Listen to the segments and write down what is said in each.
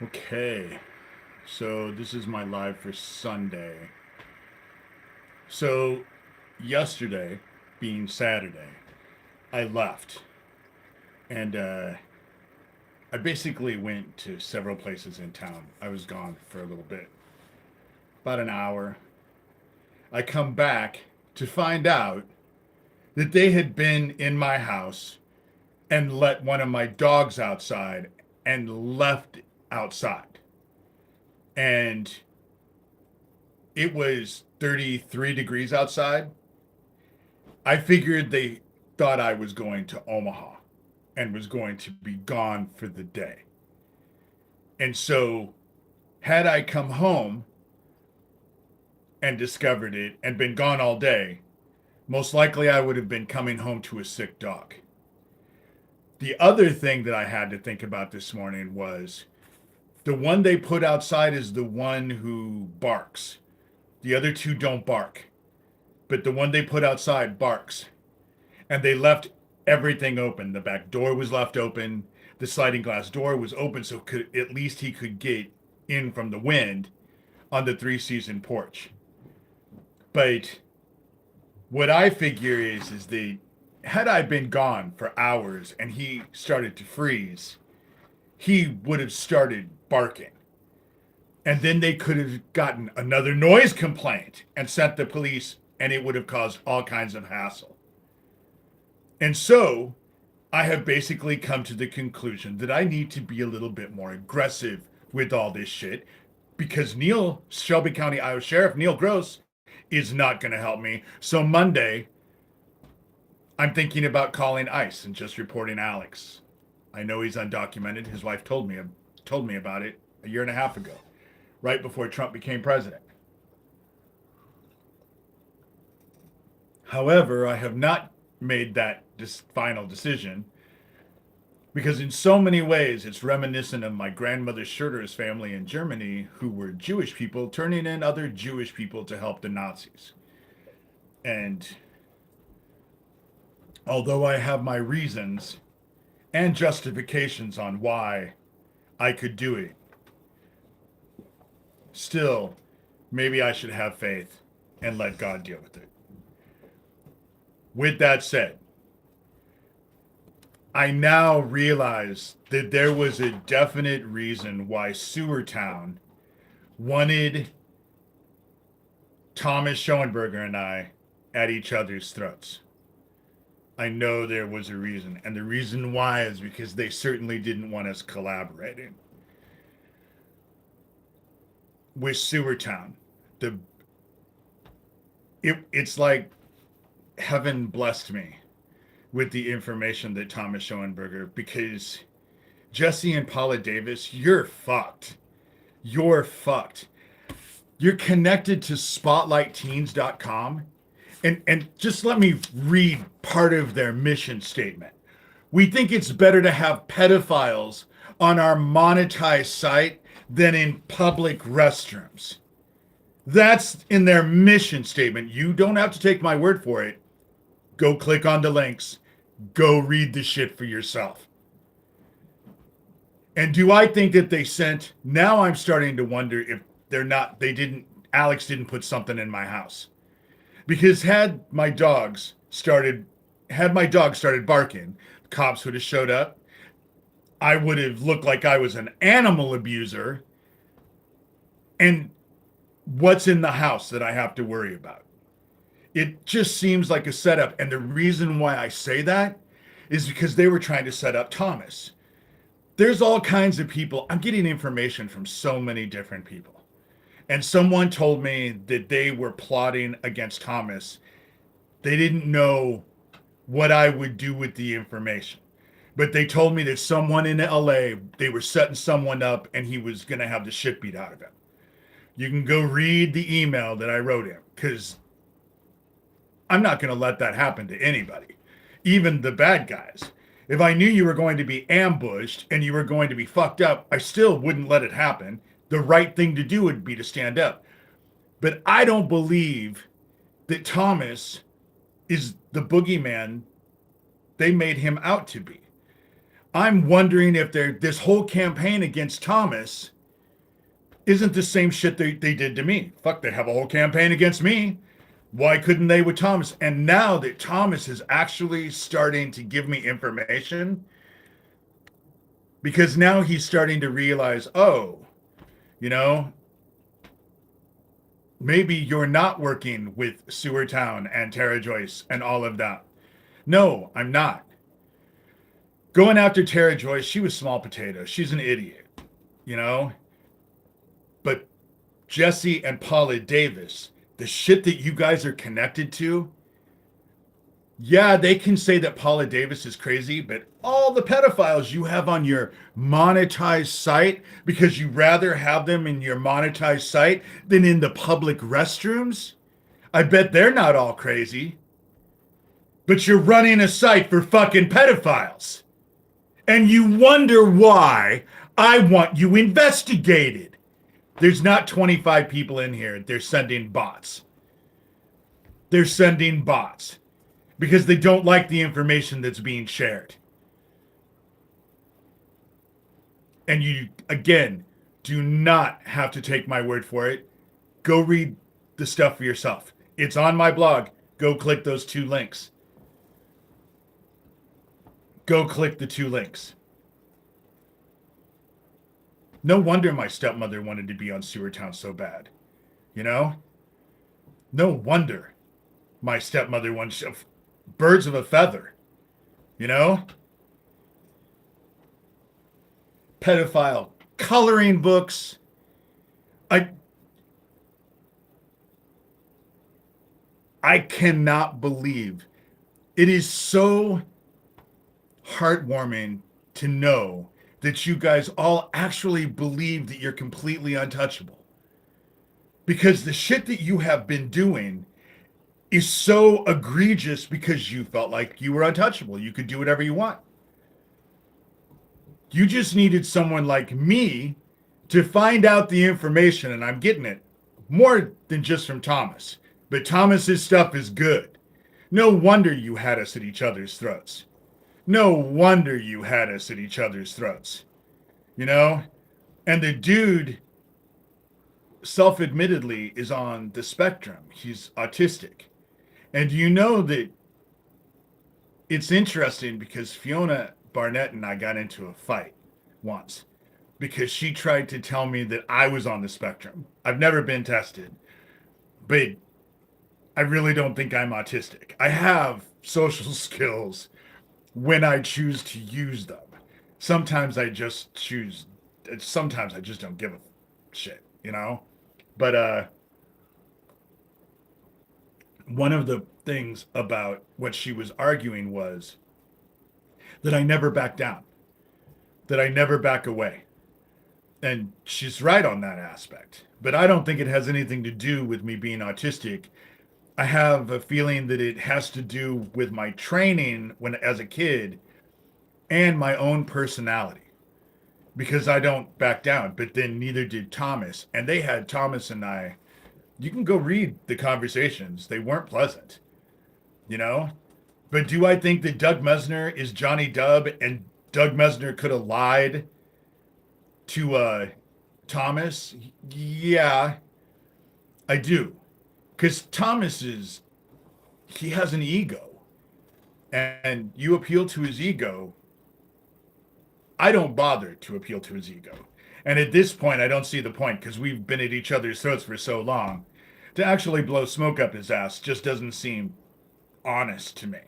Okay, so this is my live for Sunday. So, yesterday, being Saturday, I left and I basically went to several places in town. I was gone for a little bit, about an hour. I come back to find out that they had been in my house and let one of my dogs outside and left outside. And it was 33 degrees outside. I figured they thought I was going to Omaha and was going to be gone for the day. And so, had I come home and discovered it and been gone all day, most likely I would have been coming home to a sick dog. The other thing that I had to think about this morning was the one they put outside is the one who barks. The other two don't bark, but the one they put outside barks. And they left everything open. The back door was left open. The sliding glass door was open, so at least he could get in from the wind on the three-season porch. But what I figure is that had I been gone for hours and he started to freeze, he would have started barking. And then they could have gotten another noise complaint and sent the police, and it would have caused all kinds of hassle. And so I have basically come to the conclusion that I need to be a little bit more aggressive with all this shit because Shelby County, Iowa Sheriff Neil Gross, is not going to help me. So Monday, I'm thinking about calling ICE and just reporting Alex. I know he's undocumented. His wife told me about it a year and a half ago, right before Trump became president. However, I have not made that final decision because in so many ways it's reminiscent of my grandmother Shurter's family in Germany, who were Jewish people turning in other Jewish people to help the Nazis. And although I have my reasons and justifications on why I could do it, still, maybe I should have faith and let God deal with it. With that said, I now realize that there was a definite reason why Sewertown wanted Thomas Schoenberger and I at each other's throats. I know there was a reason, and the reason why is because they certainly didn't want us collaborating with Sewertown. It's like heaven blessed me with the information that Thomas Schoenberger, because Jesse and Paula Davis, you're fucked. You're fucked. You're connected to spotlightteens.com. And just let me read part of their mission statement. We think it's better to have pedophiles on our monetized site than in public restrooms. That's in their mission statement. You don't have to take my word for it. Go click on the links. Go read the shit for yourself. And do I think that they sent? Now I'm starting to wonder if Alex didn't put something in my house. Because had my dog started barking, cops would have showed up. I would have looked like I was an animal abuser. And what's in the house that I have to worry about? It just seems like a setup. And the reason why I say that is because they were trying to set up Thomas. There's all kinds of people. I'm getting information from so many different people. And someone told me that they were plotting against Thomas. They didn't know what I would do with the information. But they told me that someone in LA, they were setting someone up and he was going to have the shit beat out of him. You can go read the email that I wrote him, because I'm not going to let that happen to anybody, even the bad guys. If I knew you were going to be ambushed and you were going to be fucked up, I still wouldn't let it happen. The right thing to do would be to stand up. But I don't believe that Thomas is the boogeyman they made him out to be. I'm wondering if this whole campaign against Thomas isn't the same shit they did to me. Fuck, they have a whole campaign against me. Why couldn't they with Thomas? And now that Thomas is actually starting to give me information, because now he's starting to realize, oh, you know, maybe you're not working with Sewer Town and Tara Joyce and all of that. No, I'm not. Going after Tara Joyce, she was small potato. She's an idiot, you know? But Jesse and Paula Davis, the shit that you guys are connected to, yeah, they can say that Paula Davis is crazy, but all the pedophiles you have on your monetized site, because you rather have them in your monetized site than in the public restrooms, I bet they're not all crazy. But you're running a site for fucking pedophiles. And you wonder why I want you investigated. There's not 25 people in here. They're sending bots. They're sending bots because they don't like the information that's being shared. And you, again, do not have to take my word for it. Go read the stuff for yourself. It's on my blog. Go click those 2 links. Go click the 2 links. No wonder my stepmother wanted to be on Sewer Town so bad. You know? No wonder my stepmother wanted birds of a feather. You know? Pedophile coloring books. I cannot believe it is so heartwarming to know that you guys all actually believe that you're completely untouchable. Because the shit that you have been doing is so egregious because you felt like you were untouchable. You could do whatever you want. You just needed someone like me to find out the information, and I'm getting it more than just from Thomas. But Thomas's stuff is good. No wonder you had us at each other's throats. No wonder you had us at each other's throats. You know? And the dude, self-admittedly, is on the spectrum. He's autistic. And you know that it's interesting because Fiona Barnett and I got into a fight once because she tried to tell me that I was on the spectrum. I've never been tested, but I really don't think I'm autistic. I have social skills when I choose to use them. Sometimes I just don't give a shit, you know? But one of the things about what she was arguing was that I never back down, that I never back away. And she's right on that aspect. But I don't think it has anything to do with me being autistic. I have a feeling that it has to do with my training when as a kid and my own personality. Because I don't back down, but then neither did Thomas. And they had Thomas and I, you can go read the conversations. They weren't pleasant, you know? But do I think that Doug Mesner is Johnny Dub and Doug Mesner could have lied to Thomas? Yeah, I do. Because Thomas he has an ego. And you appeal to his ego. I don't bother to appeal to his ego. And at this point, I don't see the point because we've been at each other's throats for so long. To actually blow smoke up his ass just doesn't seem honest to me.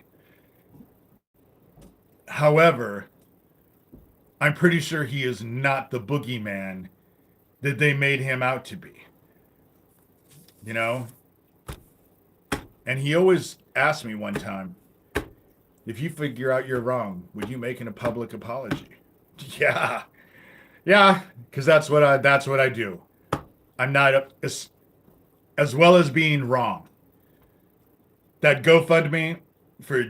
However, I'm pretty sure he is not the boogeyman that they made him out to be. You know? And he always asked me one time, if you figure out you're wrong, would you make a public apology? Yeah, because that's what I do. I'm not as well as being wrong. That GoFundMe for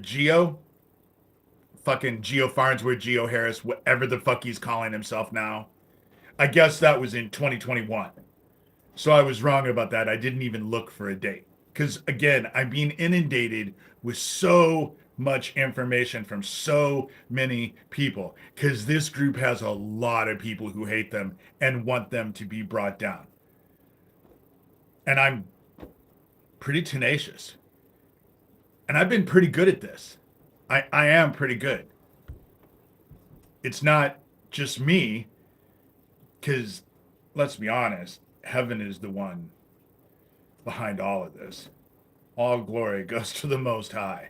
fucking Geo Farnsworth, Geo Harris, whatever the fuck he's calling himself now. I guess that was in 2021. So I was wrong about that. I didn't even look for a date. Because again, I'm being inundated with so much information from so many people, because this group has a lot of people who hate them and want them to be brought down. And I'm pretty tenacious. And I've been pretty good at this. I am pretty good. It's not just me, because let's be honest, heaven is the one behind all of this. All glory goes to the Most High,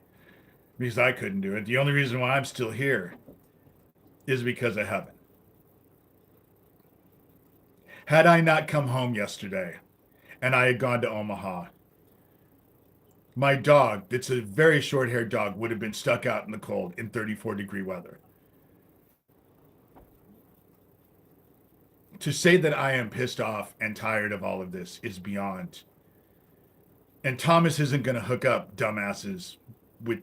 because I couldn't do it. The only reason why I'm still here is because of heaven. Had I not come home yesterday and I had gone to Omaha, my dog, that's a very short-haired dog, would have been stuck out in the cold in 34-degree weather. To say that I am pissed off and tired of all of this is beyond. And Thomas isn't going to hook up dumbasses with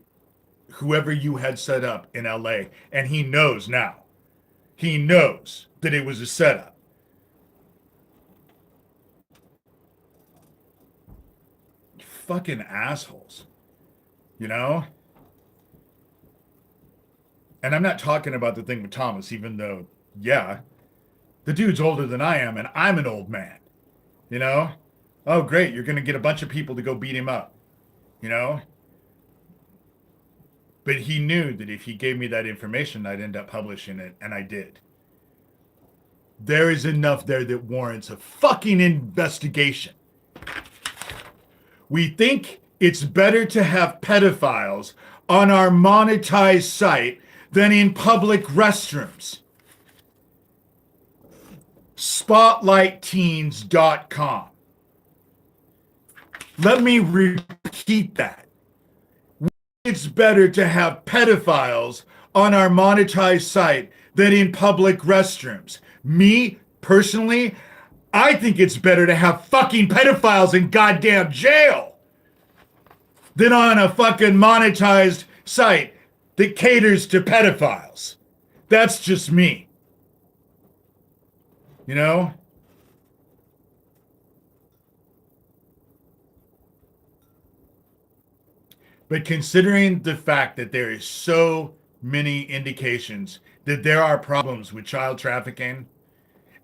whoever you had set up in LA. And he knows now. He knows that it was a setup. Fucking assholes. You know? And I'm not talking about the thing with Thomas, even though, yeah, the dude's older than I am, and I'm an old man. You know? Oh, great, you're going to get a bunch of people to go beat him up. You know? But he knew that if he gave me that information, I'd end up publishing it, and I did. There is enough there that warrants a fucking investigation. We think it's better to have pedophiles on our monetized site than in public restrooms. SpotlightTeens.com. Let me repeat that. It's better to have pedophiles on our monetized site than in public restrooms. Me, personally, I think it's better to have fucking pedophiles in goddamn jail than on a fucking monetized site that caters to pedophiles. That's just me. You know? But considering the fact that there is so many indications that there are problems with child trafficking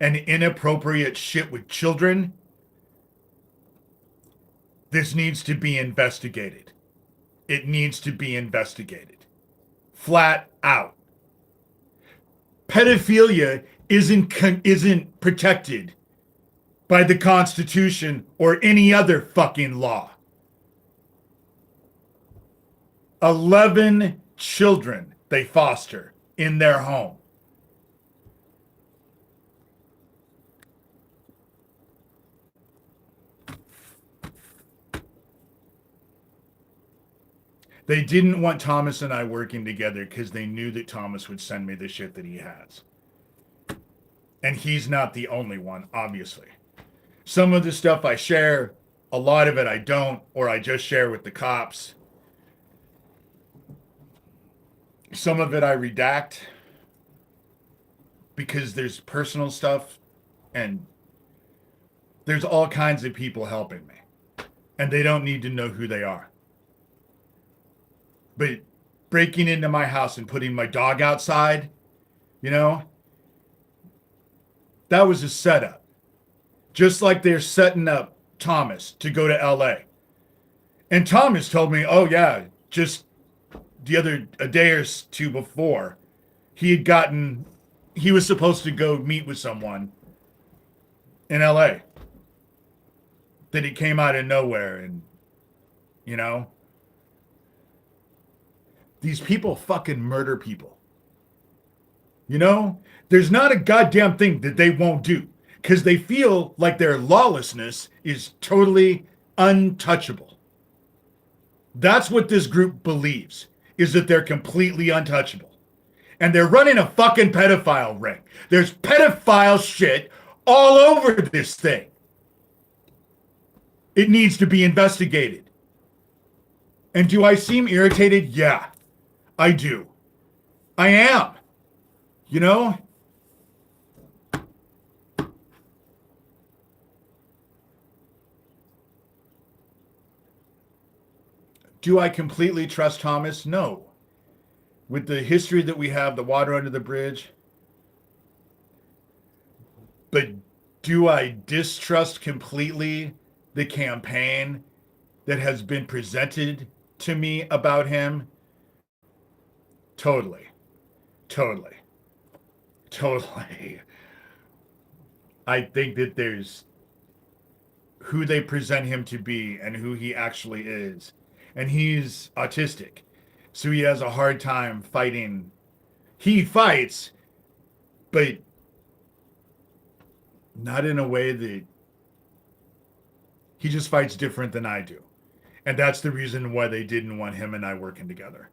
and inappropriate shit with children, this needs to be investigated. It needs to be investigated. Flat out. Pedophilia isn't protected by the Constitution or any other fucking law. 11 children they foster in their home. They didn't want Thomas and I working together because they knew that Thomas would send me the shit that he has. And he's not the only one, obviously. Some of the stuff I share, a lot of it I don't, or I just share with the cops. Some of it I redact because there's personal stuff and there's all kinds of people helping me. And they don't need to know who they are. But breaking into my house and putting my dog outside, you know, that was a setup. Just like they're setting up Thomas to go to LA. And Thomas told me, oh yeah, just a day or two before, he was supposed to go meet with someone in LA. That it came out of nowhere and, you know, these people fucking murder people. You know, there's not a goddamn thing that they won't do because they feel like their lawlessness is totally untouchable. That's what this group believes, is that they're completely untouchable. And they're running a fucking pedophile ring. There's pedophile shit all over this thing. It needs to be investigated. And do I seem irritated? Yeah, I do. I am. You know? Do I completely trust Thomas? No. with the history that we have, the water under the bridge. But do I distrust completely the campaign that has been presented to me about him? Totally. Totally. Totally. I think that there's who they present him to be and who he actually is. And he's autistic. So he has a hard time fighting. He fights, but not in a way that he just fights different than I do. And that's the reason why they didn't want him and I working together.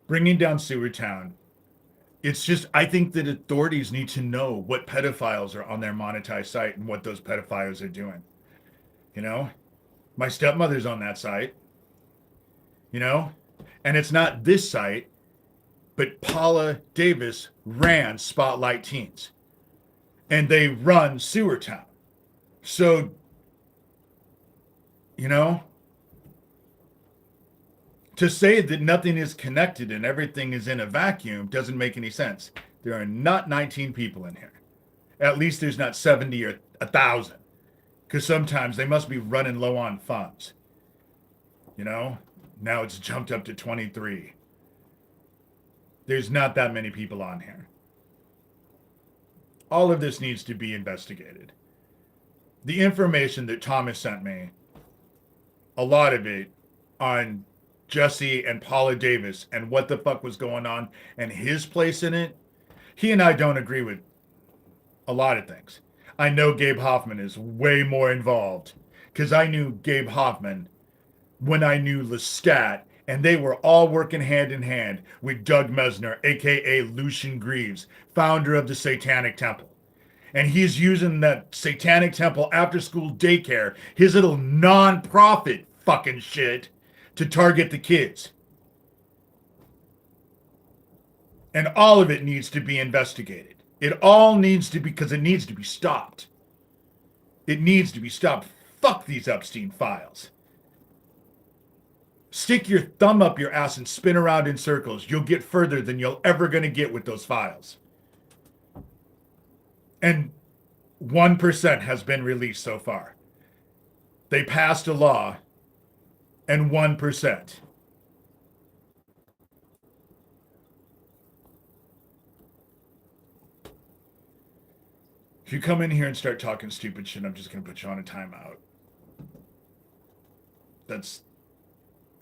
Bringing down Sewer Town. It's just, I think that authorities need to know what pedophiles are on their monetized site and what those pedophiles are doing. You know, my stepmother's on that site, you know, and it's not this site, but Paula Davis ran Spotlight Teens and they run Sewer Town. So, you know, to say that nothing is connected and everything is in a vacuum doesn't make any sense. There are not 19 people in here. At least there's not 70 or 1,000. Because sometimes they must be running low on funds. You know? Now it's jumped up to 23. There's not that many people on here. All of this needs to be investigated. The information that Thomas sent me, a lot of it on Jesse and Paula Davis and what the fuck was going on and his place in it, he and I don't agree with a lot of things. I know Gabe Hoffman is way more involved because I knew Gabe Hoffman when I knew Lestat, and they were all working hand in hand with Doug Mesner, aka Lucian Greaves, founder of the Satanic Temple. And he's using that Satanic Temple after school daycare, his little non-profit fucking shit, to target the kids. And all of it needs to be investigated. It all needs to be, because it needs to be stopped. It needs to be stopped. Fuck these Epstein files. Stick your thumb up your ass and spin around in circles. You'll get further than you're ever going to get with those files. And 1% has been released so far. They passed a law, and 1%. If you come in here and start talking stupid shit, I'm just going to put you on a timeout.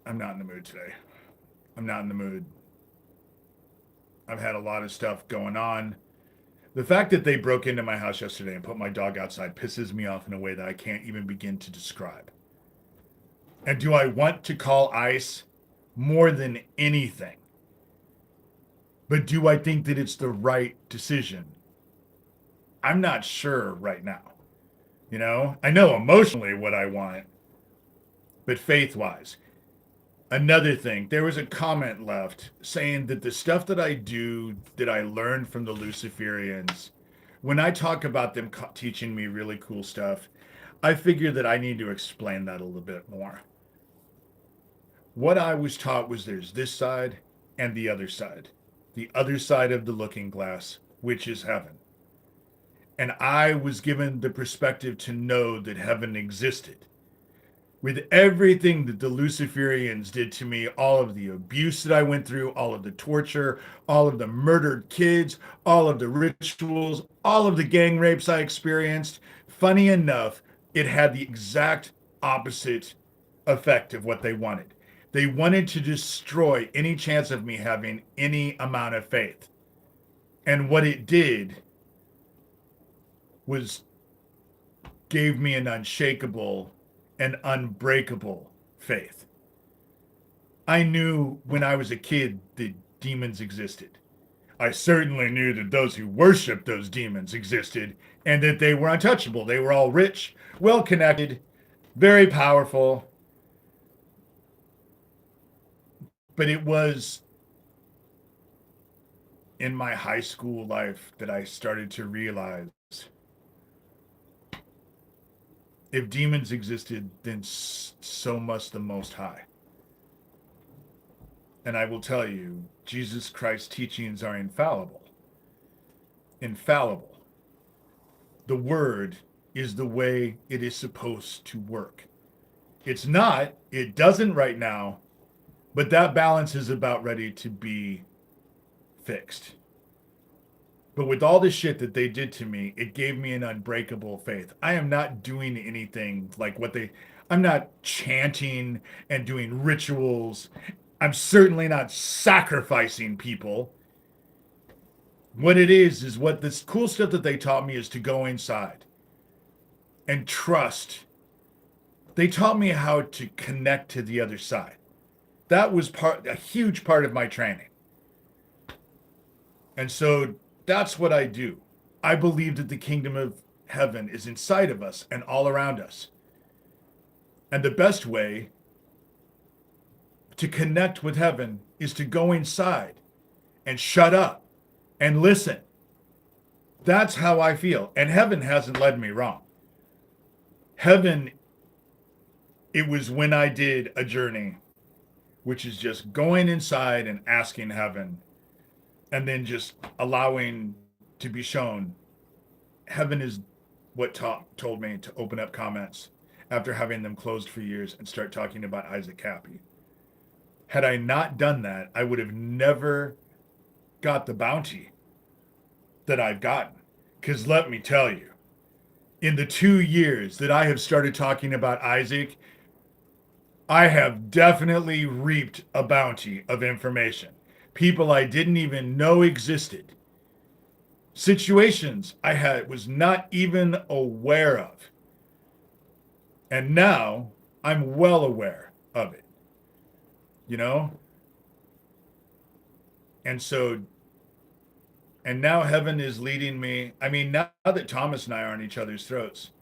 I'm not in the mood today. I'm not in the mood. I've had a lot of stuff going on. The fact that they broke into my house yesterday and put my dog outside pisses me off in a way that I can't even begin to describe. And do I want to call ICE? More than anything. But do I think that it's the right decision? I'm not sure right now. You know, I know emotionally what I want, but faith-wise. Another thing, there was a comment left saying that the stuff that I do, that I learned from the Luciferians, when I talk about them teaching me really cool stuff, I figure that I need to explain that a little bit more. What I was taught was there's this side and the other side. The other side of the looking glass, which is heaven. And I was given the perspective to know that heaven existed. With everything that the Luciferians did to me, all of the abuse that I went through, all of the torture, all of the murdered kids, all of the rituals, all of the gang rapes I experienced, funny enough, it had the exact opposite effect of what they wanted. They wanted to destroy any chance of me having any amount of faith. And what it did was gave me an unshakable and unbreakable faith. I knew when I was a kid that demons existed. I certainly knew that those who worshiped those demons existed and that they were untouchable. They were all rich, well connected, very powerful. But it was in my high school life that I started to realize If demons existed, then so must the Most High. And I will tell you, Jesus Christ's teachings are infallible. Infallible. The word is the way it is supposed to work. It's not, it doesn't right now, but that balance is about ready to be fixed. But with all the shit that they did to me, it gave me an unbreakable faith. I am not doing anything like I'm not chanting and doing rituals. I'm certainly not sacrificing people. What it is what this cool stuff that they taught me is to go inside and trust. They taught me how to connect to the other side. That was a huge part of my training. And so that's what I do. I believe that the kingdom of heaven is inside of us and all around us. And the best way to connect with heaven is to go inside and shut up and listen. That's how I feel. And heaven hasn't led me wrong. Heaven, it was when I did a journey, which is just going inside and asking heaven, and then just allowing to be shown. Heaven is what told me to open up comments after having them closed for years and start talking about Issac Kappy. Had I not done that, I would have never got the bounty that I've gotten. Because let me tell you, in the 2 years that I have started talking about Issac, I have definitely reaped a bounty of information. People I didn't even know existed. Situations I was not even aware of. And now I'm well aware of it. You know? And so, and now heaven is leading me. I mean, now that Thomas and I are on each other's throats,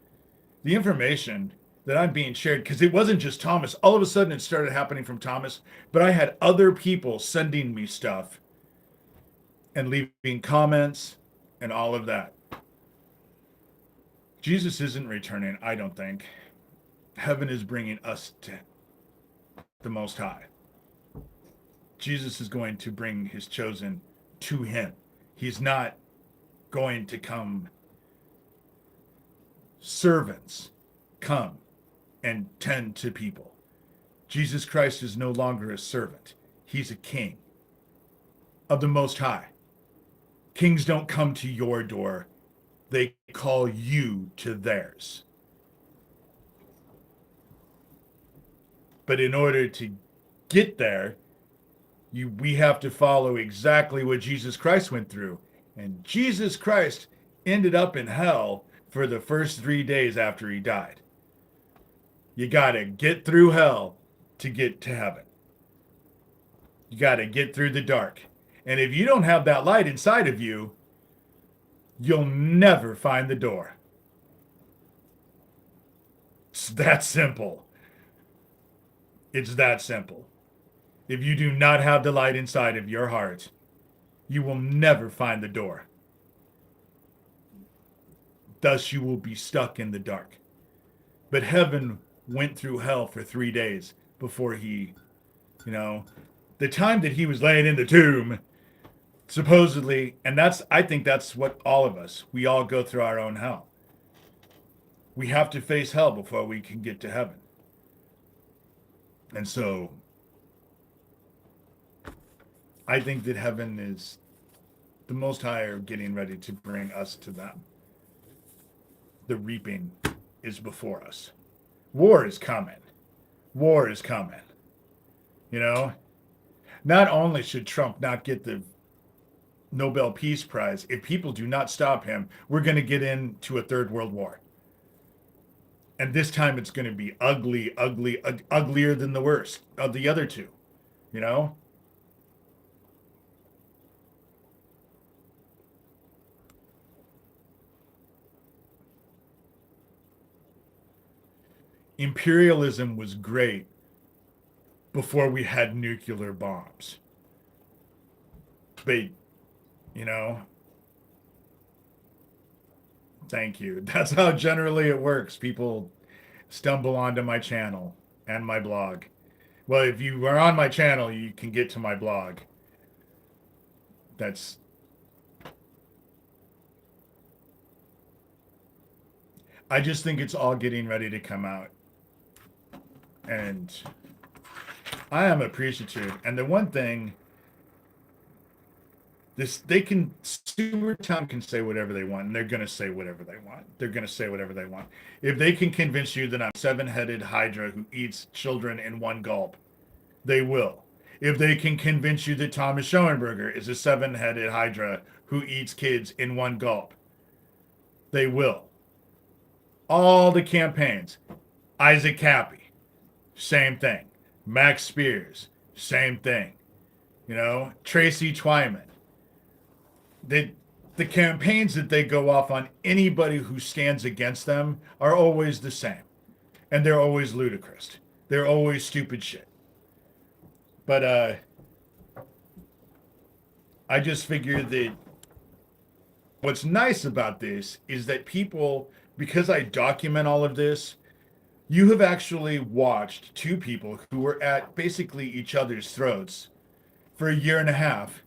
the information that I'm being shared, because it wasn't just Thomas. All of a sudden it started happening from Thomas, but I had other people sending me stuff and leaving comments and all of that. Jesus isn't returning, I don't think. Heaven is bringing us to the Most High. Jesus is going to bring his chosen to him. He's not going to come. Servants come and tend to people. Jesus Christ is no longer a servant. He's a king of the Most High. Kings don't come to your door. They call you to theirs. But in order to get there, we have to follow exactly what Jesus Christ went through. And Jesus Christ ended up in hell for the first 3 days after he died. You got to get through hell to get to heaven. You got to get through the dark. And if you don't have that light inside of you, you'll never find the door. It's that simple. It's that simple. If you do not have the light inside of your heart, you will never find the door. Thus, you will be stuck in the dark. But heaven went through hell for 3 days before he, the time that he was laying in the tomb, supposedly, and I think that's what all of us, we all go through our own hell. We have to face hell before we can get to heaven. And so, I think that heaven is the Most High are getting ready to bring us to them. The reaping is before us. War is coming. War is coming. Not only should Trump not get the Nobel Peace Prize, if people do not stop him, we're going to get into a third world war. And this time it's going to be ugly, uglier than the worst of the other two. Imperialism was great before we had nuclear bombs. But, thank you. That's how generally it works. People stumble onto my channel and my blog. Well, if you are on my channel, you can get to my blog. That's I just think it's all getting ready to come out. And I am appreciative. And the one thing, Sewertown can say whatever they want, and they're going to say whatever they want. They're going to say whatever they want. If they can convince you that I'm a seven-headed hydra who eats children in one gulp, they will. If they can convince you that Thomas Schoenberger is a seven-headed hydra who eats kids in one gulp, they will. All the campaigns. Issac Kappy, same thing. Max Spears, same thing. You know, Tracy Twyman. The campaigns that they go off on anybody who stands against them are always the same. And they're always ludicrous. They're always stupid shit. But I just figured that what's nice about this is that people, because I document all of this, you have actually watched two people who were at basically each other's throats for a year and a half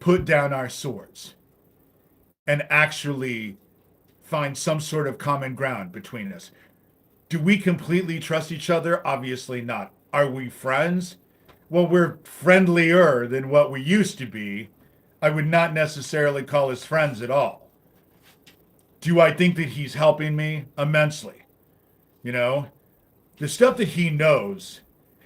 put down our swords and actually find some sort of common ground between us. Do we completely trust each other? Obviously not. Are we friends? Well, we're friendlier than what we used to be. I would not necessarily call us friends at all. Do I think that he's helping me? Immensely. You know, the stuff that he knows,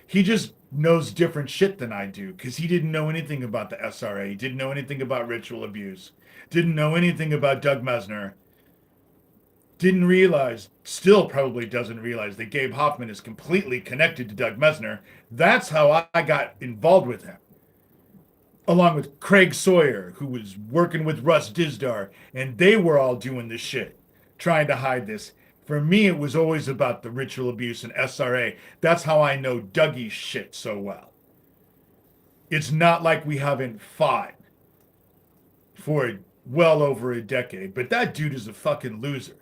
he just knows different shit than I do because he didn't know anything about the SRA. He didn't know anything about ritual abuse. Didn't know anything about Doug Mesner. Didn't realize, still probably doesn't realize that Gabe Hoffman is completely connected to Doug Mesner. That's how I got involved with him. Along with Craig Sawyer, who was working with Russ Dizdar, and they were all doing this shit, trying to hide this. For me, it was always about the ritual abuse and SRA. That's how I know Dougie's shit so well. It's not like we haven't fought for well over a decade, but that dude is a fucking loser.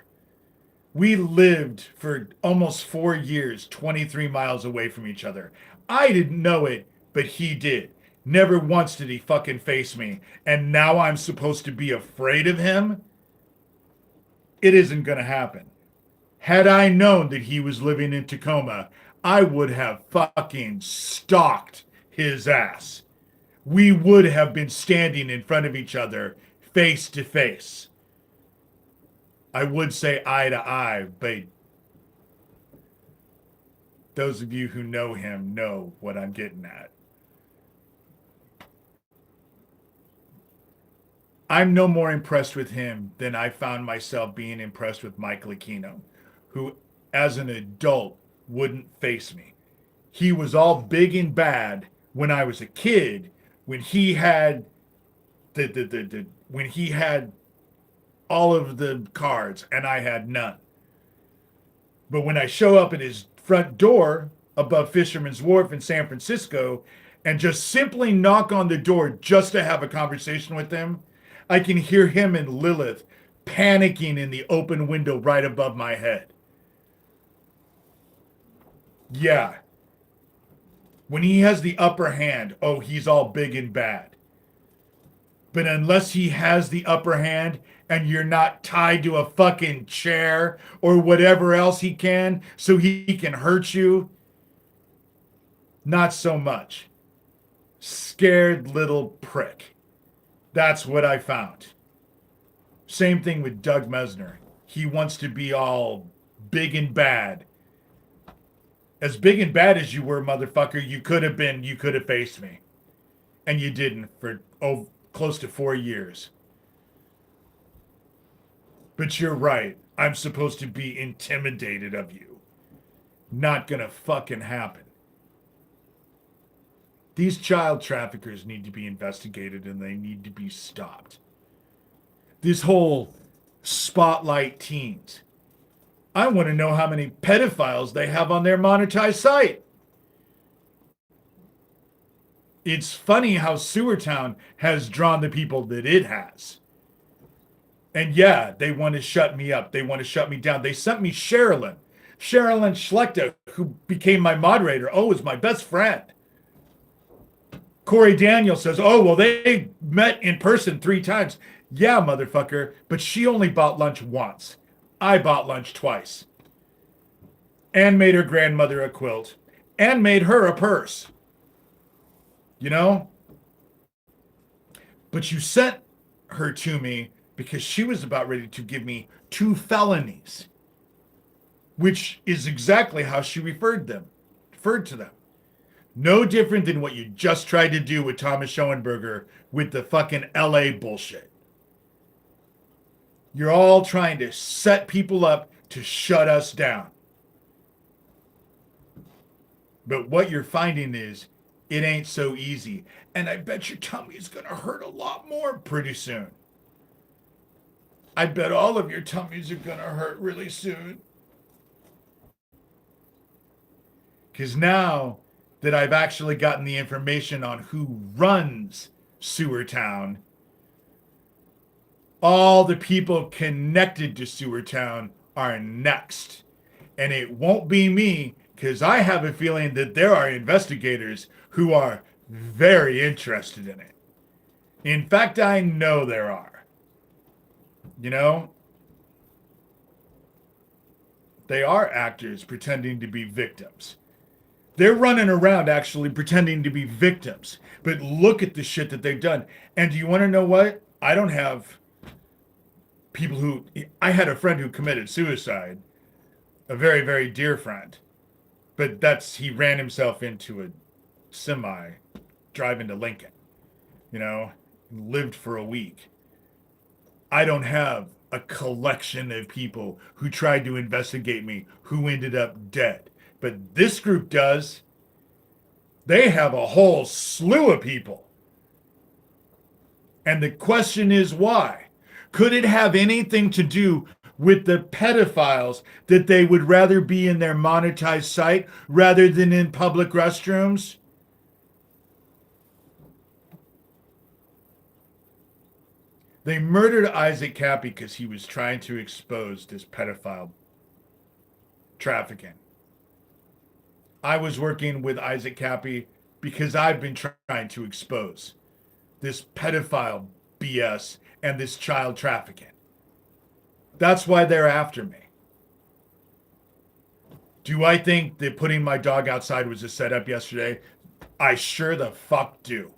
We lived for almost 4 years, 23 miles away from each other. I didn't know it, but he did. Never once did he fucking face me. And now I'm supposed to be afraid of him? It isn't going to happen. Had I known that he was living in Tacoma, I would have fucking stalked his ass. We would have been standing in front of each other, face to face. I would say eye to eye, but those of you who know him know what I'm getting at. I'm no more impressed with him than I found myself being impressed with Mike Lucchino, who, as an adult, wouldn't face me. He was all big and bad when I was a kid, when he had when he had all of the cards and I had none. But when I show up at his front door above Fisherman's Wharf in San Francisco and just simply knock on the door just to have a conversation with him, I can hear him and Lilith panicking in the open window right above my head. Yeah. When he has the upper hand, oh, he's all big and bad. But unless he has the upper hand and you're not tied to a fucking chair or whatever else he can so he can hurt you, not so much. Scared little prick. That's what I found. Same thing with Doug Mesner. He wants to be all big and bad. As big and bad as you were, motherfucker, you could have faced me. And you didn't for close to 4 years. But you're right. I'm supposed to be intimidated of you. Not gonna fucking happen. These child traffickers need to be investigated and they need to be stopped. This whole spotlight teens. I want to know how many pedophiles they have on their monetized site. It's funny how Sewertown has drawn the people that it has. And yeah, they want to shut me up. They want to shut me down. They sent me Sherilyn. Cheryl and Schlechter, who became my moderator, is my best friend. Corey Daniel says, oh, well, they met in person 3 times. Yeah, motherfucker, but she only bought lunch once. I bought lunch twice. And made her grandmother a quilt. And made her a purse. You know? But you sent her to me because she was about ready to give me 2 felonies. Which is exactly how she referred to them. No different than what you just tried to do with Thomas Schoenberger with the fucking LA bullshit. You're all trying to set people up to shut us down. But what you're finding is it ain't so easy. And I bet your tummy is going to hurt a lot more pretty soon. I bet all of your tummies are going to hurt really soon. Because now that I've actually gotten the information on who runs Sewer Town, all the people connected to Sewer Town are next. And it won't be me, because I have a feeling that there are investigators who are very interested in it. In fact, I know there are. You know? They are actors pretending to be victims. They're running around actually pretending to be victims. But look at the shit that they've done. And do you want to know what? I don't have people who... I had a friend who committed suicide. A very, very dear friend. But he ran himself into a semi driving to Lincoln. You know? Lived for a week. I don't have a collection of people who tried to investigate me who ended up dead. But this group does. They have a whole slew of people. And the question is why? Could it have anything to do with the pedophiles that they would rather be in their monetized site rather than in public restrooms? They murdered Issac Kappy because he was trying to expose this pedophile trafficking. I was working with Issac Kappy because I've been trying to expose this pedophile BS and this child trafficking. That's why they're after me. Do I think that putting my dog outside was a setup yesterday? I sure the fuck do.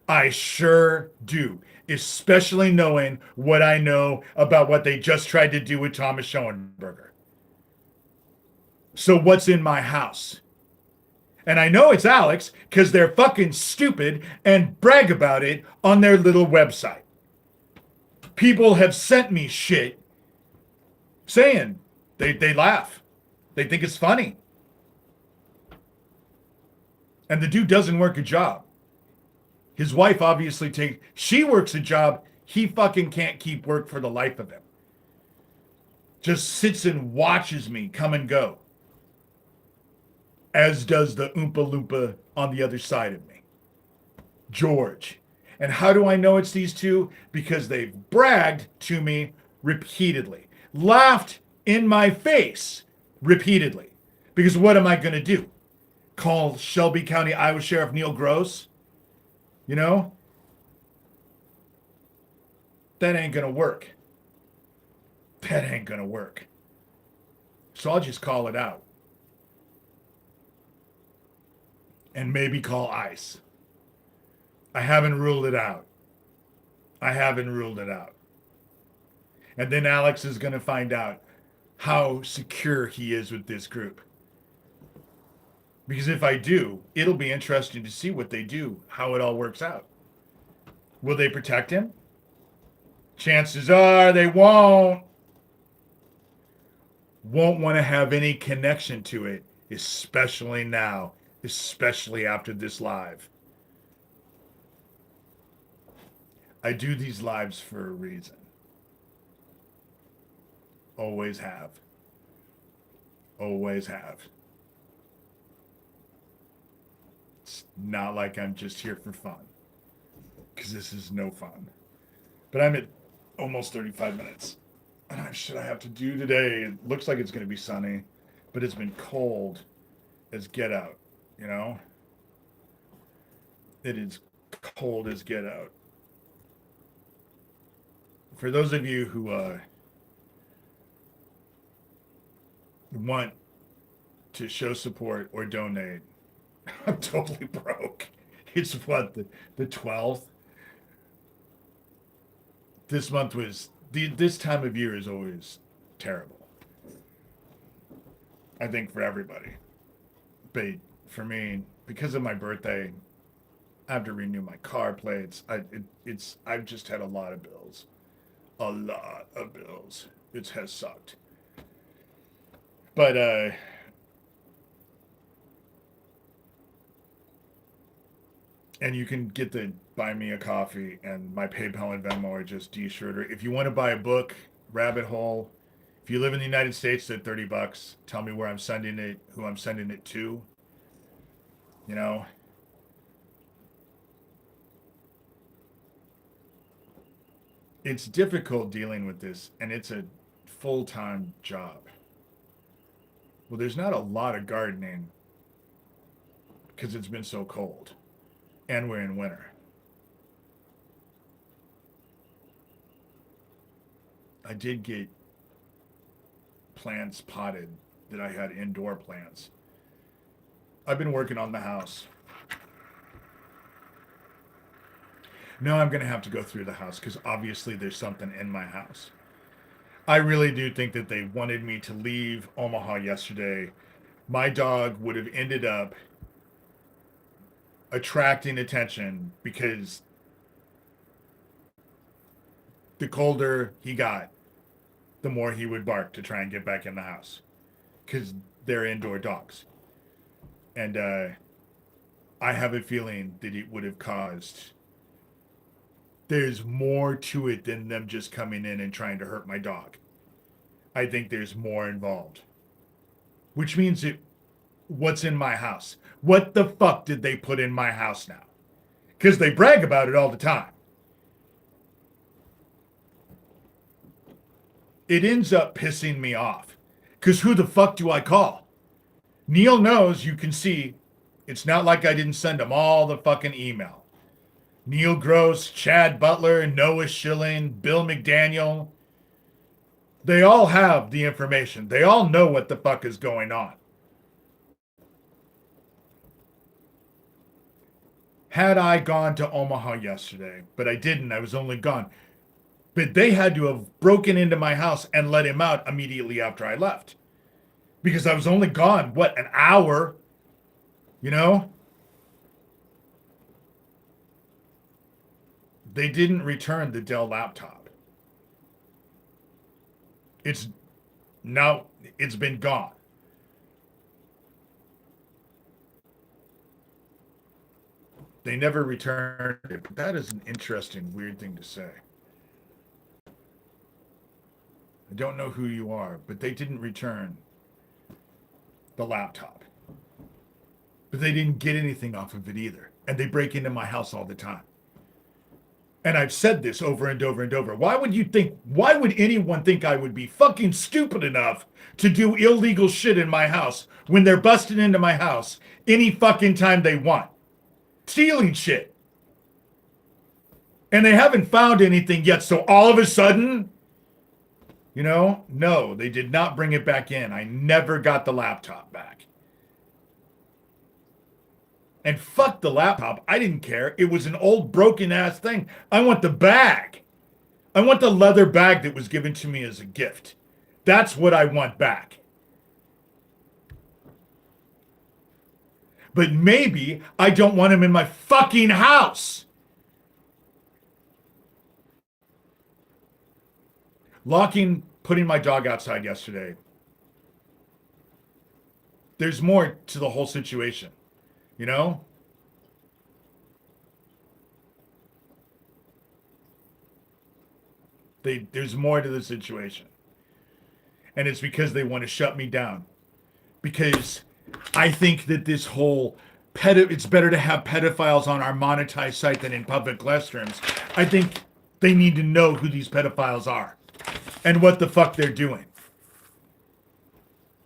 I sure do. Especially knowing what I know about what they just tried to do with Thomas Schoenberger. So what's in my house? And I know it's Alex because they're fucking stupid and brag about it on their little website. People have sent me shit saying they laugh. They think it's funny. And the dude doesn't work a job. His wife obviously she works a job. He fucking can't keep work for the life of him. Just sits and watches me come and go. As does the Oompa Loompa on the other side of me, George. And how do I know it's these two? Because they've bragged to me repeatedly, laughed in my face repeatedly. Because what am I going to do? Call Shelby County, Iowa Sheriff Neil Gross? You know? That ain't going to work. That ain't going to work. So I'll just call it out. And maybe call ICE. I haven't ruled it out. I haven't ruled it out. And then Alex is going to find out how secure he is with this group. Because if I do, it'll be interesting to see what they do, how it all works out. Will they protect him? Chances are they won't. Won't want to have any connection to it, especially now. Especially after this live. I do these lives for a reason. Always have. Always have. It's not like I'm just here for fun. Because this is no fun. But I'm at almost 35 minutes. And I have shit I have to do today. It looks like it's going to be sunny. but it's been cold as get out, you know? It is cold as get out. For those of you who want to show support or donate, I'm totally broke. It's what, the 12th? This month was, this time of year is always terrible. I think for everybody. But for me, because of my birthday, I have to renew my car plates. I've just had a lot of bills. A lot of bills. It has sucked. But and you can get the buy me a coffee, and my PayPal and Venmo are just Shurter. If you want to buy a book, Rabbit Hole. If you live in the United States, they're $30. Tell me where I'm sending it, who I'm sending it to. You know. It's difficult dealing with this, and it's a full-time job. Well, there's not a lot of gardening because it's been so cold, and we're in winter. I did get plants potted that I had indoor plants. I've been working on the house. No, I'm going to have to go through the house because obviously there's something in my house. I really do think that they wanted me to leave Omaha yesterday. My dog would have ended up attracting attention because the colder he got, the more he would bark to try and get back in the house because they're indoor dogs. And I have a feeling that it would have caused... There's more to it than them just coming in and trying to hurt my dog. I think there's more involved. Which means what's in my house? What the fuck did they put in my house now? Because they brag about it all the time. It ends up pissing me off. Because who the fuck do I call? Neil knows, you can see, it's not like I didn't send him all the fucking email. Neil Gross, Chad Butler, Noah Schilling, Bill McDaniel. They all have the information. They all know what the fuck is going on. Had I gone to Omaha yesterday, but I didn't, I was only gone. But they had to have broken into my house and let him out immediately after I left. Because I was only gone, what, an hour? You know? They didn't return the Dell laptop. It's been gone. They never returned it. But that is an interesting, weird thing to say. I don't know who you are, but they didn't return the laptop. But they didn't get anything off of it either. And they break into my house all the time. And I've said this over and over and over. Why would anyone think I would be fucking stupid enough to do illegal shit in my house when they're busting into my house any fucking time they want? Stealing shit. And they haven't found anything yet, so all of a sudden, you know, no, they did not bring it back in. I never got the laptop back. And fuck the laptop. I didn't care. It was an old broken ass thing. I want the bag. I want the leather bag that was given to me as a gift. That's what I want back. But maybe I don't want him in my fucking house. Putting my dog outside yesterday. There's more to the whole situation. You know? There's more to the situation. And it's because they want to shut me down. Because I think that this whole it's better to have pedophiles on our monetized site than in public restrooms. I think they need to know who these pedophiles are and what the fuck they're doing.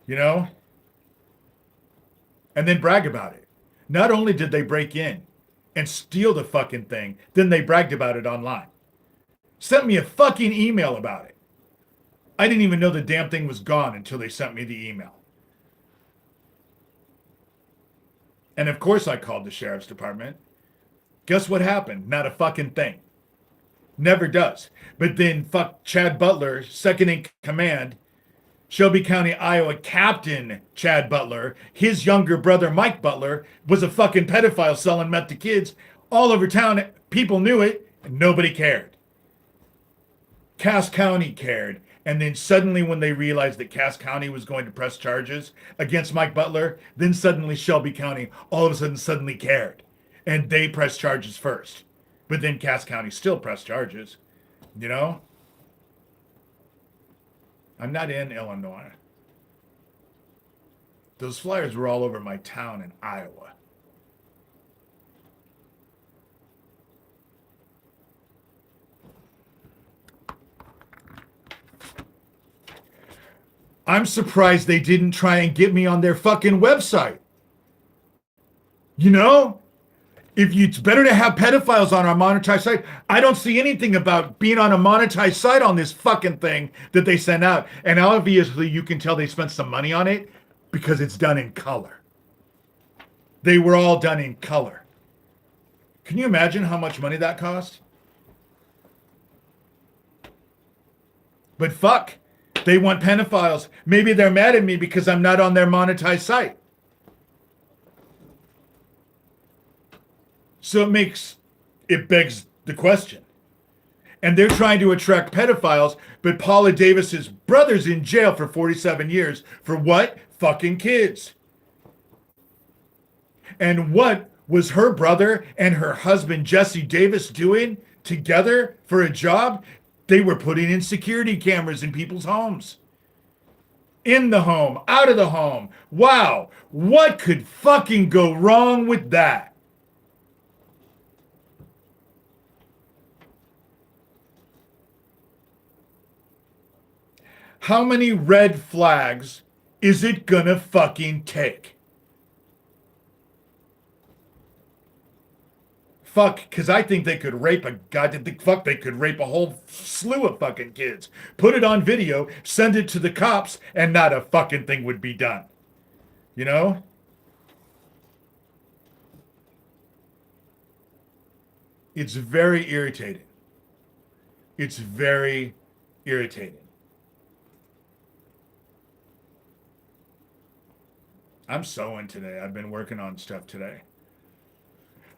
You know? and then brag about it. Not only did they break in and steal the fucking thing, then they bragged about it online. Sent me a fucking email about it. I didn't even know the damn thing was gone until they sent me the email. And of course I called the sheriff's department. Guess what happened? Not a fucking thing. Never does. But then fuck Chad Butler, second in command, Shelby County, Iowa Captain Chad Butler, his younger brother Mike Butler was a fucking pedophile selling meth to kids all over town. People knew it and nobody cared. Cass County cared. And then suddenly when they realized that Cass County was going to press charges against Mike Butler, then suddenly Shelby County all of a sudden suddenly cared. And they pressed charges first. But then Cass County still pressed charges. You know? I'm not in Illinois. Those flyers were all over my town in Iowa. I'm surprised they didn't try and get me on their fucking website. You know? It's better to have pedophiles on our monetized site. I don't see anything about being on a monetized site on this fucking thing that they sent out. And obviously you can tell they spent some money on it because it's done in color. They were all done in color. Can you imagine how much money that cost? But fuck. They want pedophiles. Maybe they're mad at me because I'm not on their monetized site. So it begs the question. And they're trying to attract pedophiles, but Paula Davis's brother's in jail for 47 years. For what? Fucking kids. And what was her brother and her husband, Jesse Davis, doing together for a job? They were putting in security cameras in people's homes. In the home, out of the home. Wow. What could fucking go wrong with that? How many red flags is it gonna fucking take? Fuck, because I think they could rape they could rape a whole slew of fucking kids. Put it on video, send it to the cops, and not a fucking thing would be done. You know? It's very irritating. It's very irritating. I'm sewing today. I've been working on stuff today.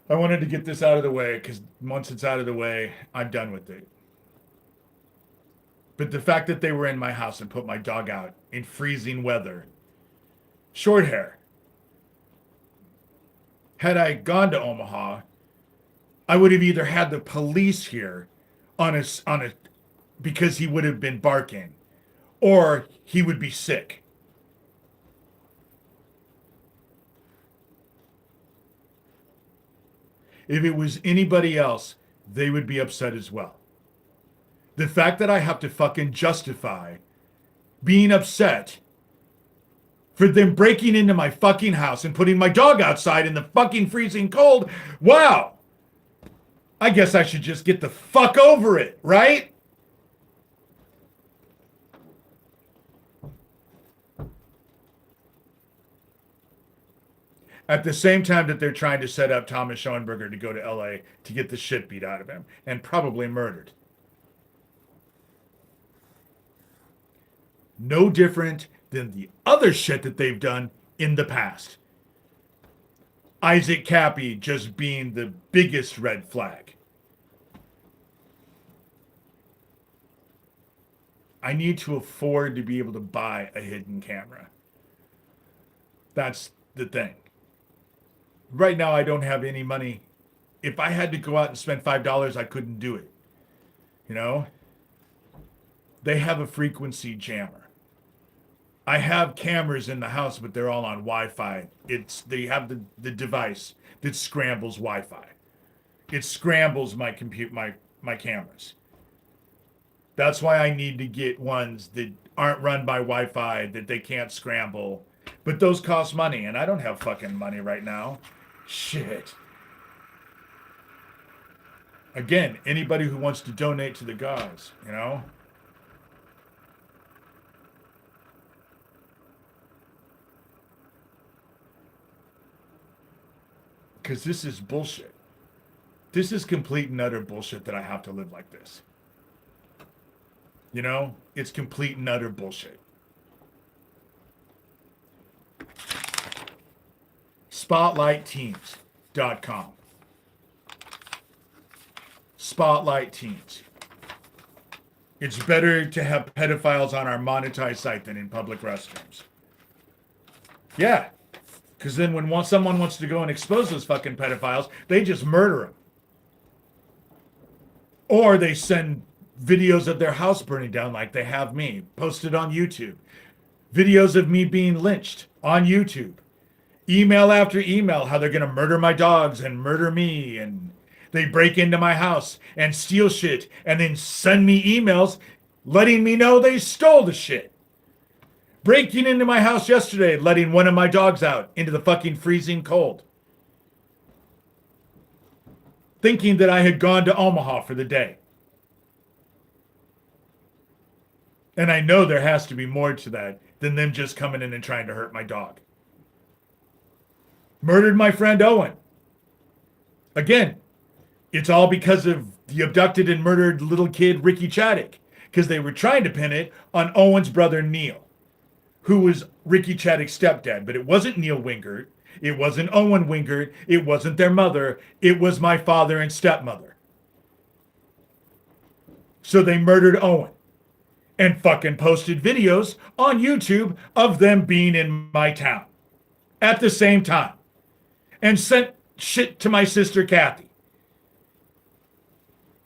I wanted to get this out of the way because once it's out of the way, I'm done with it. But the fact that they were in my house and put my dog out in freezing weather, short hair. Had I gone to Omaha, I would have either had the police here on a because he would have been barking, or he would be sick. If it was anybody else, they would be upset as well. The fact that I have to fucking justify being upset for them breaking into my fucking house and putting my dog outside in the fucking freezing cold, wow. I guess I should just get the fuck over it, right? At the same time that they're trying to set up Thomas Schoenberger to go to LA to get the shit beat out of him and probably murdered. No different than the other shit that they've done in the past. Issac Kappy just being the biggest red flag. I need to afford to be able to buy a hidden camera. That's the thing. Right now, I don't have any money. If I had to go out and spend $5, I couldn't do it. You know? They have a frequency jammer. I have cameras in the house, but they're all on Wi-Fi. They have the device that scrambles Wi-Fi. It scrambles my cameras. That's why I need to get ones that aren't run by Wi-Fi, that they can't scramble, But those cost money, and I don't have fucking money right now. Shit. Again, anybody who wants to donate to the guys, you know? Because this is bullshit. This is complete and utter bullshit that I have to live like this. You know? It's complete and utter bullshit. SpotlightTeens.com. Spotlight Teens. It's better to have pedophiles on our monetized site than in public restrooms. Yeah. Because then when someone wants to go and expose those fucking pedophiles, they just murder them. Or they send videos of their house burning down like they have me, posted on YouTube. Videos of me being lynched on YouTube. Email after email how they're going to murder my dogs and murder me, and they break into my house and steal shit and then send me emails letting me know they stole the shit. Breaking into my house yesterday, letting one of my dogs out into the fucking freezing cold. Thinking that I had gone to Omaha for the day. And I know there has to be more to that than them just coming in and trying to hurt my dog. Murdered my friend Owen. Again, it's all because of the abducted and murdered little kid Ricky Chaddick, because they were trying to pin it on Owen's brother Neil, who was Ricky Chaddick's stepdad. But it wasn't Neil Wingert. It wasn't Owen Wingert. It wasn't their mother. It was my father and stepmother. So they murdered Owen and fucking posted videos on YouTube of them being in my town at the same time and sent shit to my sister Kappy.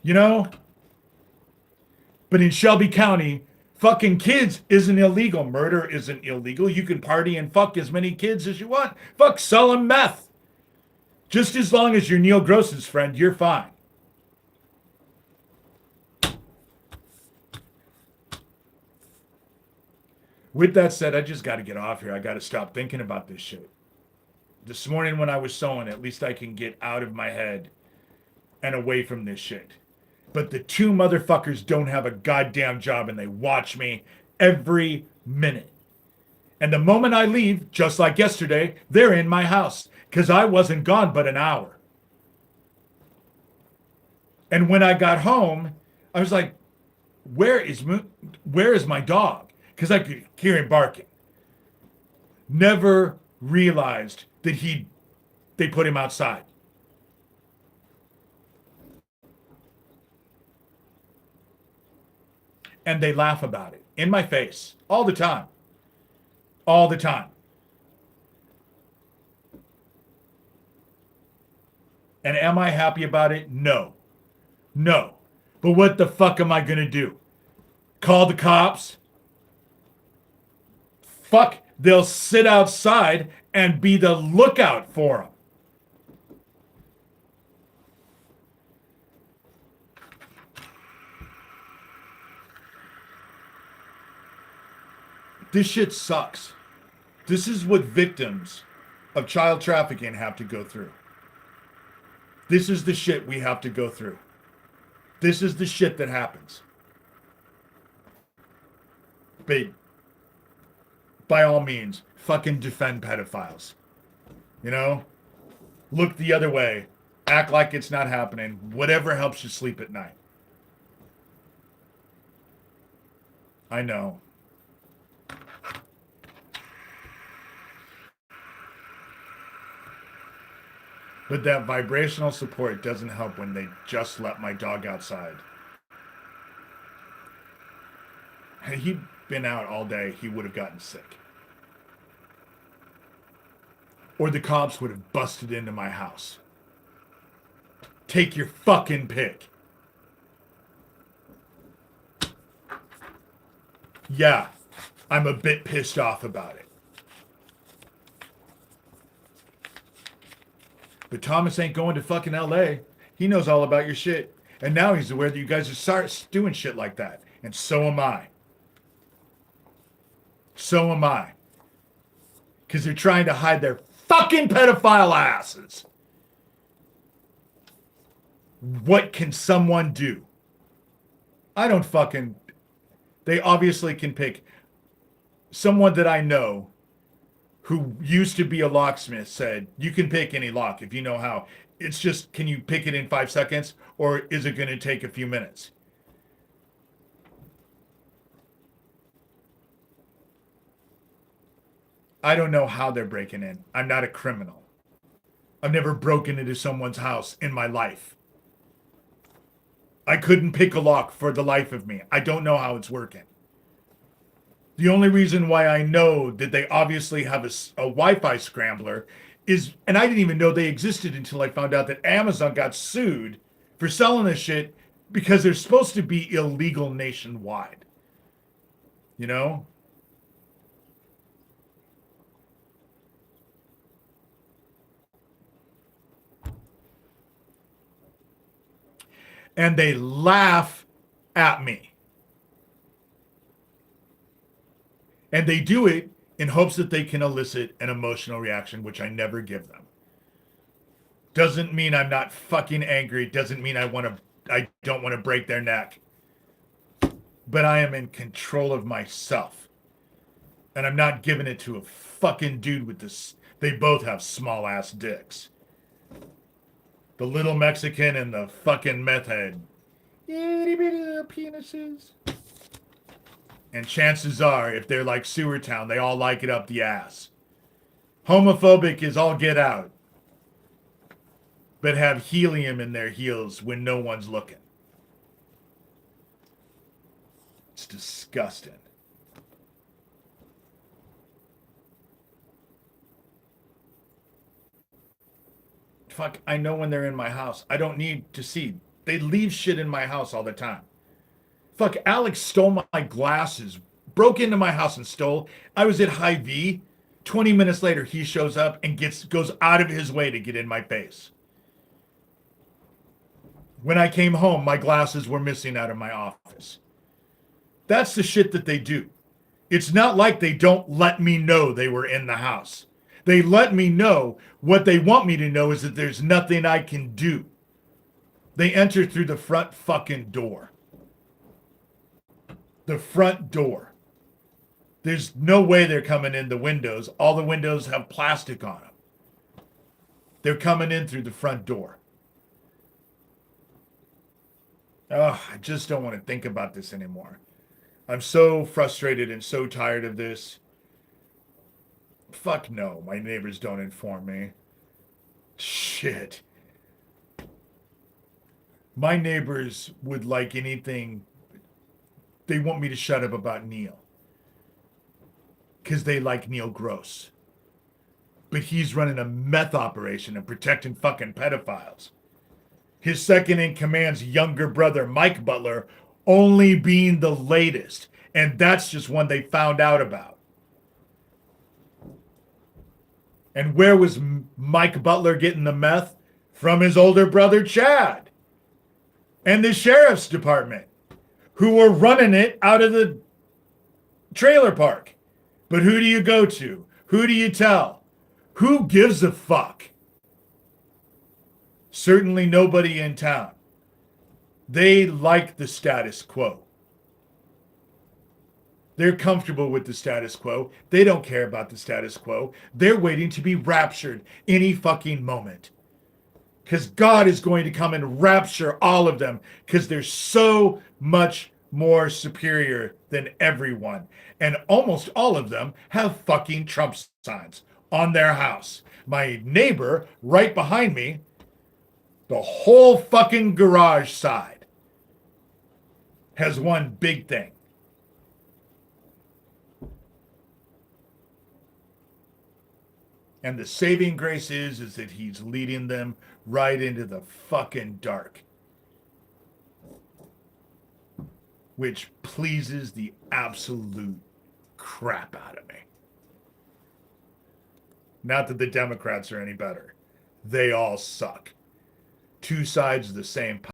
You know? But in Shelby County, fucking kids isn't illegal. Murder isn't illegal. You can party and fuck as many kids as you want. Fuck, sell them meth. Just as long as you're Neil Gross's friend, you're fine. With that said, I just got to get off here. I got to stop thinking about this shit. This morning when I was sewing, at least I can get out of my head and away from this shit. But the two motherfuckers don't have a goddamn job and they watch me every minute. And the moment I leave, just like yesterday, they're in my house because I wasn't gone but an hour. And when I got home, I was like, where is my dog? Because I could hear him barking. Never realized that they put him outside. And they laugh about it in my face all the time. All the time. And am I happy about it? No. No. But what the fuck am I going to do? Call the cops? Fuck, they'll sit outside and be the lookout for them. This shit sucks. This is what victims of child trafficking have to go through. This is the shit we have to go through. This is the shit that happens. But by all means, fucking defend pedophiles. You know? Look the other way. Act like it's not happening. Whatever helps you sleep at night. I know. But that vibrational support doesn't help when they just let my dog outside. Had he been out all day, he would have gotten sick. Or the cops would have busted into my house. Take your fucking pick. Yeah, I'm a bit pissed off about it. But Thomas ain't going to fucking LA. He knows all about your shit. And now he's aware that you guys are doing shit like that. And so am I. So am I. because they're trying to hide their fucking pedophile asses. What can someone do? I don't fucking... They obviously can pick someone that I know who used to be a locksmith said, you can pick any lock if you know how. It's just, can you pick it in 5 seconds or is it going to take a few minutes? I don't know how they're breaking in. I'm not a criminal. I've never broken into someone's house in my life. I couldn't pick a lock for the life of me. I don't know how it's working. The only reason why I know that they obviously have a Wi-Fi scrambler is, and I didn't even know they existed until I found out that Amazon got sued for selling this shit because they're supposed to be illegal nationwide. You know? And they laugh at me. And they do it in hopes that they can elicit an emotional reaction, which I never give them. Doesn't mean I'm not fucking angry. Doesn't mean I don't want to break their neck. But I am in control of myself. And I'm not giving it to a fucking dude with this. They both have small ass dicks. The little Mexican and the fucking meth head. Itty bitty little penises. And chances are, if they're like Sewer Town, they all like it up the ass. Homophobic is all get out. But have helium in their heels when no one's looking. It's disgusting. Fuck, I know when they're in my house. I don't need to see. They leave shit in my house all the time. Fuck, Alex stole my glasses, broke into my house and stole. I was at Hy-Vee. 20 minutes later, he shows up and goes out of his way to get in my face. When I came home, my glasses were missing out of my office. That's the shit that they do. It's not like they don't let me know they were in the house. They let me know. What they want me to know is that there's nothing I can do. They enter through the front fucking door. The front door. There's no way they're coming in the windows. All the windows have plastic on them. They're coming in through the front door. Oh, I just don't want to think about this anymore. I'm so frustrated and so tired of this. Fuck no, my neighbors don't inform me. Shit. My neighbors would like anything. They want me to shut up about Neil. Because they like Neil Gross. But he's running a meth operation and protecting fucking pedophiles. His second in command's younger brother, Mike Butler, only being the latest. And that's just one they found out about. And where was Mike Butler getting the meth? From his older brother, Chad. And the sheriff's department, who were running it out of the trailer park. But who do you go to? Who do you tell? Who gives a fuck? Certainly nobody in town. They like the status quo. They're comfortable with the status quo. They don't care about the status quo. They're waiting to be raptured any fucking moment. Because God is going to come and rapture all of them because they're so much more superior than everyone. And almost all of them have fucking Trump signs on their house. My neighbor right behind me, the whole fucking garage side has one big thing. And the saving grace is that he's leading them right into the fucking dark. Which pleases the absolute crap out of me. Not that the Democrats are any better. They all suck. Two sides of the same pie.